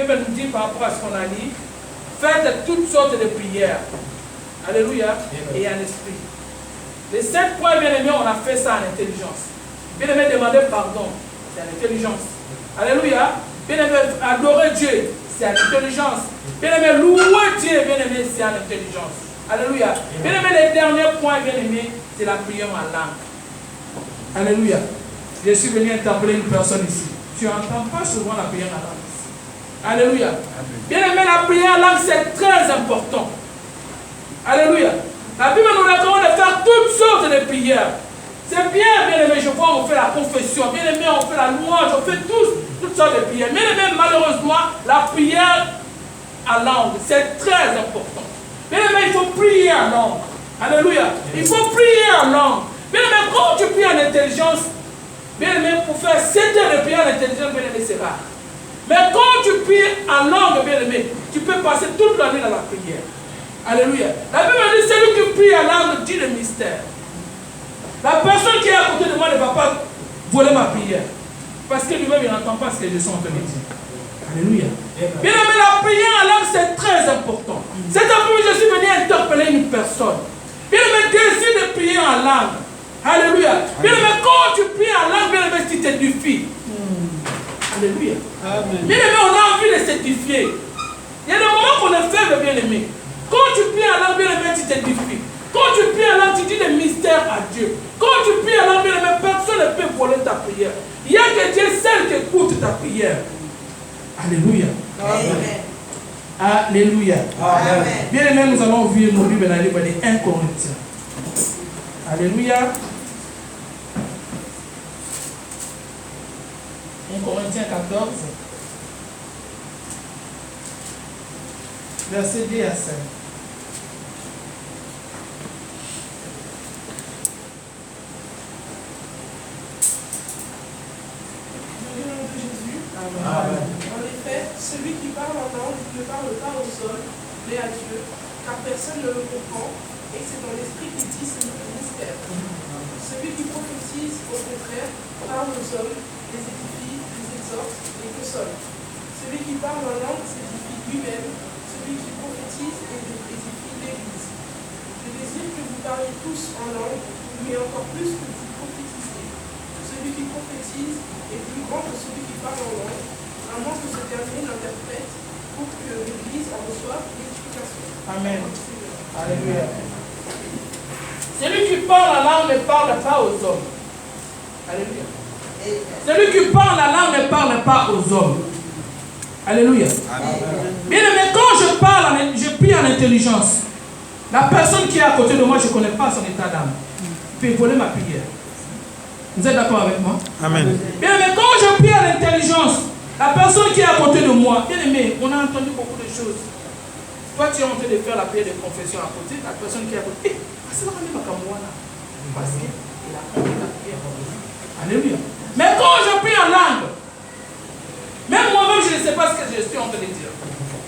Bible nous dit par rapport à ce qu'on a dit, faites toutes sortes de prières. Alléluia. Et en esprit. Les 5 points, bien aimés, on a fait ça en intelligence. Bien aimé, demander pardon, c'est en intelligence. Alléluia. Bien aimé, adorer Dieu, c'est en intelligence. Bien aimé, louer Dieu, bien aimé, c'est en intelligence. Alléluia. Bien aimé, les derniers points, bien aimé, c'est la prière en langue. Alléluia. Je suis venu interpeller une personne ici. Tu n'entends pas souvent la prière en langue. Alléluia. Bien aimé, la prière en langue, c'est très important. Alléluia. La Bible nous recommande de faire toutes sortes de prières. C'est bien, bien aimé, je vois, on fait la confession. Bien aimé, on fait la louange, on fait toutes sortes de prières. Bien aimé, malheureusement, la prière en langue, c'est très important. Bien aimé, il faut prier en langue. Alléluia. Il faut prier en langue. Bien aimé, quand tu pries en intelligence, bien aimé, pour faire 7 heures de prière en intelligence, bien aimé, c'est rare. Mais quand tu pries en langue, bien aimé, tu peux passer toute la nuit dans la prière. Alléluia. La Bible dit, celui qui prie en langue dit le mystère. La personne qui est à côté de moi ne va pas voler ma prière. Parce que lui-même, il n'entend pas ce que je suis en train de dire. Alléluia. Bien aimé, la prière en langue, c'est très important. Cet après-midi, je suis venu interpeller une personne. Bien aimé, décide de prier en langue. Alléluia. Bien aimé, quand tu pries en langue, bien aimé, tu t'édifies. Alléluia. Bien aimé, on a envie de s'édifier. Il y a des moments qu'on est faible, bien aimé. Quand tu pries en langue, bien aimé, tu t'édifies. Quand tu pries en langue, tu dis des mystères à Dieu. Quand tu pries en langue, bien aimé, personne ne peut voler ta prière. Il n'y a que Dieu seul qui écoute ta prière. Alléluia. Amen. Alléluia. Amen. Bien aimé, nous allons ouvrir nos Bibles dans le livre de 1 Corinthiens. Alléluia. 1 Corinthiens 14. Verset 2 à 5. Amen. En effet, celui qui parle en langue ne parle pas aux hommes, mais à Dieu, car personne ne le comprend, et c'est dans l'esprit qui dit ce mystère. Celui qui prophétise, au contraire, parle aux hommes, les édifie, les exhorte, les console. Celui qui parle en langue s'édifie lui-même, celui qui prophétise édifie l'Église. Je désire que vous parliez tous en langue, mais encore plus que vous prophétisiez. Celui qui prophétise est plus grand que celui qui parle en langue, à moins que ce dernier l'interprète pour que l'Église en reçoive l'édification. Amen. Alléluia. Celui qui parle la langue ne parle pas aux hommes. Alléluia. Celui qui parle la langue ne parle pas aux hommes. Alléluia. Bien aimé, quand je parle, je prie en intelligence. La personne qui est à côté de moi, je ne connais pas son état d'âme. Il peut voler ma prière. Vous êtes d'accord avec moi? Amen. Bien aimé, quand je prie en intelligence, la personne qui est à côté de moi, bien aimé, on a entendu beaucoup de choses. Toi, tu es en train de faire la prière de confession à côté, la personne qui est à côté, c'est la même parce qu'il a compris la prière. Alléluia. Mais quand je prie en langue, même moi-même, je ne sais pas ce que je suis en train de dire.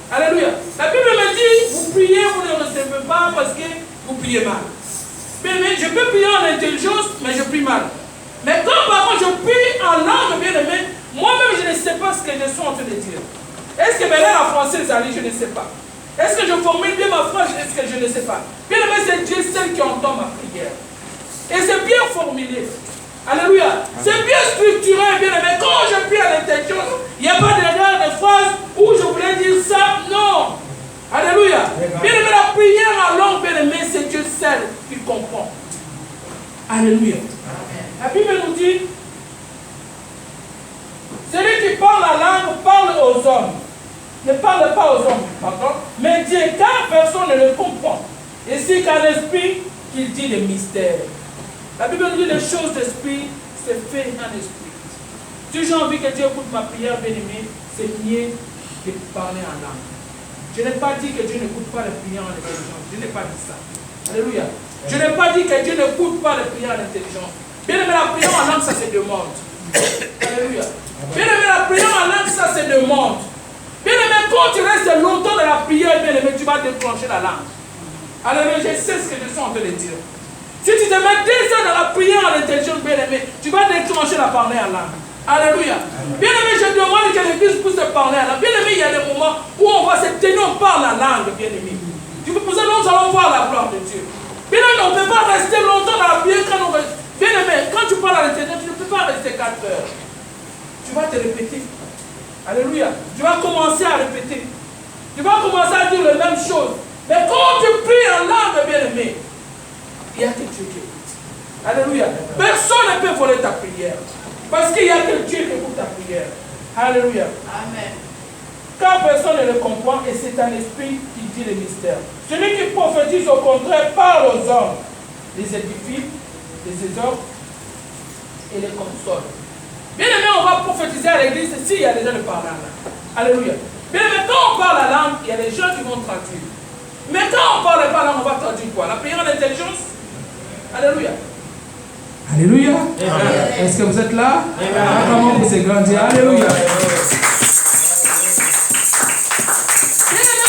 Alléluia. La Bible me dit, vous priez, vous ne recevez pas parce que vous priez mal. Mais je peux prier en intelligence, mais je prie mal. Mais quand par contre je prie en langue, bien aimé, moi-même je ne sais pas ce que je suis en train de dire. Est-ce que la française allait, je ne sais pas. Est-ce que je formule bien ma phrase, est-ce que je ne sais pas. Bien aimé, c'est Dieu seul qui entend ma prière. Et c'est bien formulé. Alléluia. C'est bien structuré, bien aimé. Quand je prie à l'intelligence, il n'y a pas d'erreur de phrase où je voulais dire ça. Non. Alléluia. Bien aimé, la prière en langue, bien aimé, c'est Dieu seul qui comprend. Alléluia. La Bible nous dit, celui qui parle la langue parle aux hommes. Ne parle pas aux hommes, pardon, mais Dieu, car personne ne le comprend. Et c'est qu'en esprit qu'il dit les mystères. La Bible nous dit les choses d'esprit, c'est fait en esprit. Si j'ai envie que Dieu écoute ma prière, bien-aimé, c'est mieux de parler en langue. Je n'ai pas dit que Dieu n'écoute pas les prières en intelligence. Je n'ai pas dit ça. Alléluia. Je n'ai pas dit que Dieu n'écoute pas les prières en intelligence. Bien aimé, la prière en langue, ça se demande. Alléluia. Bien aimé, la prière en langue, ça se demande. Bien aimé, quand tu restes longtemps dans la prière, bien aimé, tu vas déclencher la langue. Alléluia, je sais ce que je suis en train de dire. Si tu te mets 2 heures dans la prière en intelligence, bien aimé, tu vas déclencher la parler en langue. Alléluia. Bien aimé, je demande que l'Église puisse te parler en langue. Bien aimé, il y a des moments on parle la langue, bien aimé, nous allons voir la gloire de Dieu. Bien aimé, on ne peut pas rester longtemps dans la Bible. Bien aimé, quand tu parles à l'intérieur, tu ne peux pas rester 4 heures. Tu vas te répéter. Alléluia. Tu vas commencer à répéter. Tu vas commencer à dire les mêmes choses. Mais quand tu pries en langue, bien aimé, il n'y a que Dieu qui écoute. Alléluia. Personne ne peut voler ta prière. Parce qu'il n'y a que Dieu qui écoute ta prière. Alléluia. Amen. Car personne ne le comprend et c'est un esprit qui dit les mystères. Celui qui prophétise au contraire parle aux hommes, les édifie, les exhorte et les console. Bien aimé, on va prophétiser à l'église s'il y a des gens qui parlent la langue. Alléluia. Bien aimé, quand on parle la langue, il y a des gens qui vont traduire. Mais quand on ne parle pas la langue, on va traduire quoi? La prière en intelligence? Alléluia. Alléluia. Est-ce que vous êtes là? Comment vous êtes grandi? Alléluia.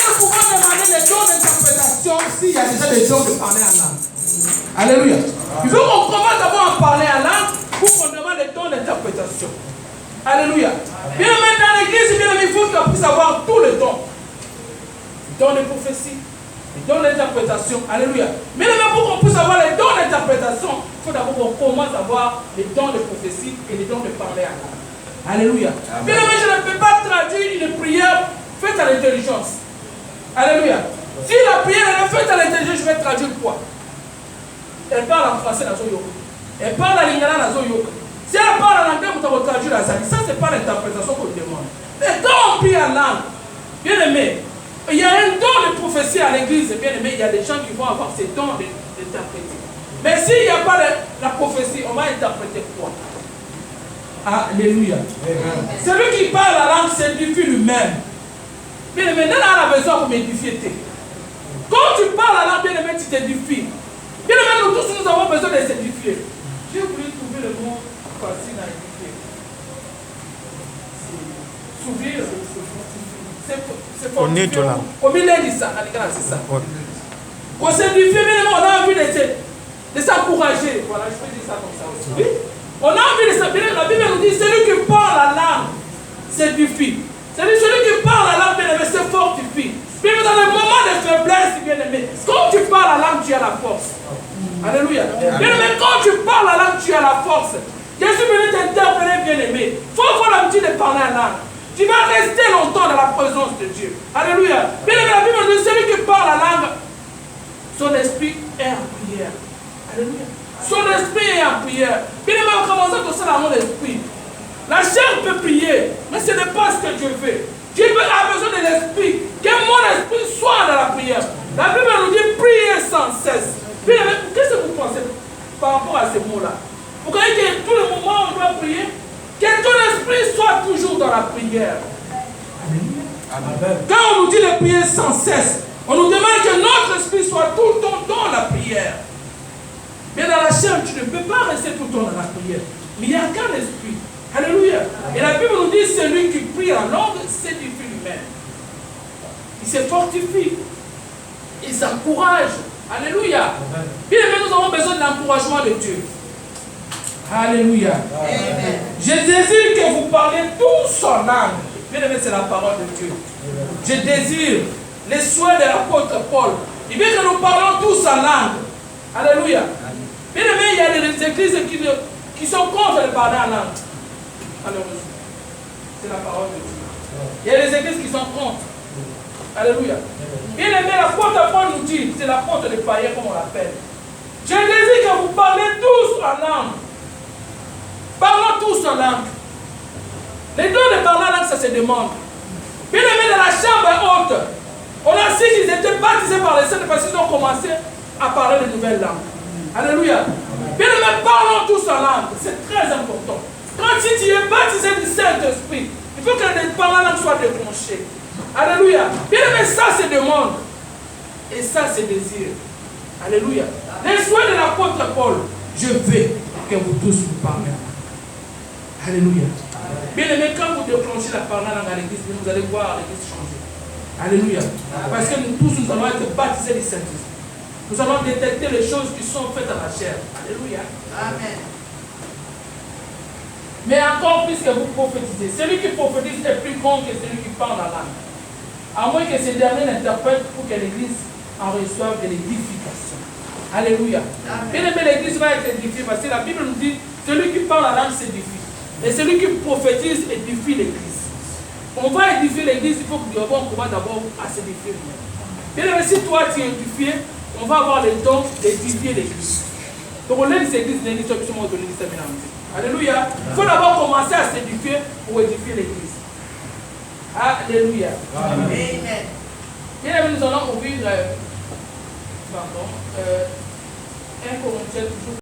Nous pouvons demander les dons d'interprétation s'il y a déjà des dons de parler en langue. Alléluia. Il faut qu'on commence d'abord à parler en langue pour qu'on demande les dons d'interprétation. Alléluia. Bien aimé, dans l'église, bien aimé, il faut qu'on puisse avoir tous les dons. Les dons de prophétie, les dons d'interprétation. Alléluia. Mais pour qu'on puisse avoir les dons d'interprétation, il faut d'abord qu'on commence à avoir les dons de prophétie et les dons de parler en langue. Alléluia. Bien aimé, je ne peux pas traduire une prière faite à l'intelligence. Alléluia. Si la prière est faite à l'intelligence, je vais traduire quoi? Elle parle en français dans son yoga. Elle parle en lingala dans son yoga. Si elle parle en anglais, vous allez traduire la zali. Ça, ce n'est pas l'interprétation qu'on demande. Mais quand on prie en langue, bien aimé, il y a un don de prophétie à l'église, bien aimé, il y a des gens qui vont avoir ces dons d'interpréter. Mais s'il n'y a pas la prophétie, on va interpréter quoi? Alléluia. Celui qui parle la langue s'édifie lui-même. Bien aimé, on a besoin pour m'édifier. Quand tu parles la langue, bien aimé, tu t'édifies. Bien aimé, nous tous, nous avons besoin de s'édifier. J'ai voulu trouver le mot facile à édifier. S'ouvrir, c'est fortifier. Au milieu de ça, c'est ça. Pour s'édifier, bien aimé, on a envie de s'encourager. Voilà, je peux dire ça comme ça aussi. Oui? On a envie de s'édifier. La Bible nous dit, celui qui parle la langue s'édifie. Celui qui parle la langue, bien aimé, se fortifie. Puis dans les moments de faiblesse, bien aimé, quand tu parles la langue, tu as la force. Alléluia. Bien aimé, quand tu parles la langue, tu as la force. Jésus venu t'interpeller, bien aimé. Il faut avoir l'habitude de parler la langue. Tu vas rester longtemps dans la présence de Dieu. Alléluia. Bien aimé, la Bible dit, celui qui parle la langue, son esprit est en prière. Alléluia. Son esprit est en prière. Bien aimé, on commence à toucher dans mon esprit. La chair peut prier, mais ce n'est pas ce que Dieu fait. Dieu a besoin de l'esprit. Que mon esprit soit dans la prière. La Bible nous dit prier sans cesse. Qu'est-ce que vous pensez par rapport à ces mots-là? Vous croyez que tout le moment on doit prier? Que ton esprit soit toujours dans la prière. Amen. Quand on nous dit de prier sans cesse, on nous demande que notre esprit soit tout le temps dans la prière. Mais dans la chair, tu ne peux pas rester tout le temps dans la prière. Mais il n'y a qu'un esprit. Alléluia. Et la Bible nous dit celui qui prie en langue s'édifie lui-même. Il se fortifie. Il s'encourage. Alléluia. Bien aimé, nous avons besoin de l'encouragement de Dieu. Alléluia. Amen. Je désire que vous parlez tous en langue. Bien aimé, c'est la parole de Dieu. Je désire les souhaits de l'apôtre Paul. Il veut que nous parlons tous en langue. Alléluia. Bien aimé, il y a des églises qui sont contre le parler en langue. Malheureusement. C'est la parole de Dieu. Il y a des églises qui sont contre. Alléluia. Bien aimé, l'apôtre Paul nous dit, c'est l'apôtre des païens comme on l'appelle. Je désire que vous parlez tous en langue. Parlons tous en langue. Les dons de parler en langue, ça se demande. Bien aimé, dans la chambre haute, on a su qu'ils étaient baptisés par les saints parce qu'ils ont commencé à parler de nouvelles langues. Alléluia. Bien aimé, parlons tous en langue. C'est très important. Quand si tu es baptisé du Saint-Esprit, il faut que les paroles en langue soient déclenchées. Alléluia. Bien aimé, ça se demande. Et ça se désire. Alléluia. Les souhaits de l'apôtre Paul, je veux que vous tous vous parlez. Alléluia. Bien aimé, quand vous déclenchez la parole en langue à l'église, vous allez voir l'église changer. Alléluia. Parce que nous tous, nous allons être baptisés du Saint-Esprit. Nous allons détecter les choses qui sont faites à la chair. Alléluia. Amen. Mais encore plus que vous prophétisez. Celui qui prophétise est plus grand que celui qui parle la langue. À moins que ces derniers n'interprètent pour que l'église en reçoive de l'édification. Alléluia. Bien aimé, l'église va être édifiée parce que la Bible nous dit celui qui parle la langue s'édifie. Et celui qui prophétise édifie l'église. On va édifier l'église, il faut que on commence d'abord à s'édifier. Bien aimé, si toi tu es édifié, on va avoir le don d'édifier l'église. Donc on est cette église, alléluia. Il faut d'abord commencer à s'édifier pour édifier l'église. Alléluia. Amen. Bien aimé, nous allons ouvrir 1 Corinthiens toujours.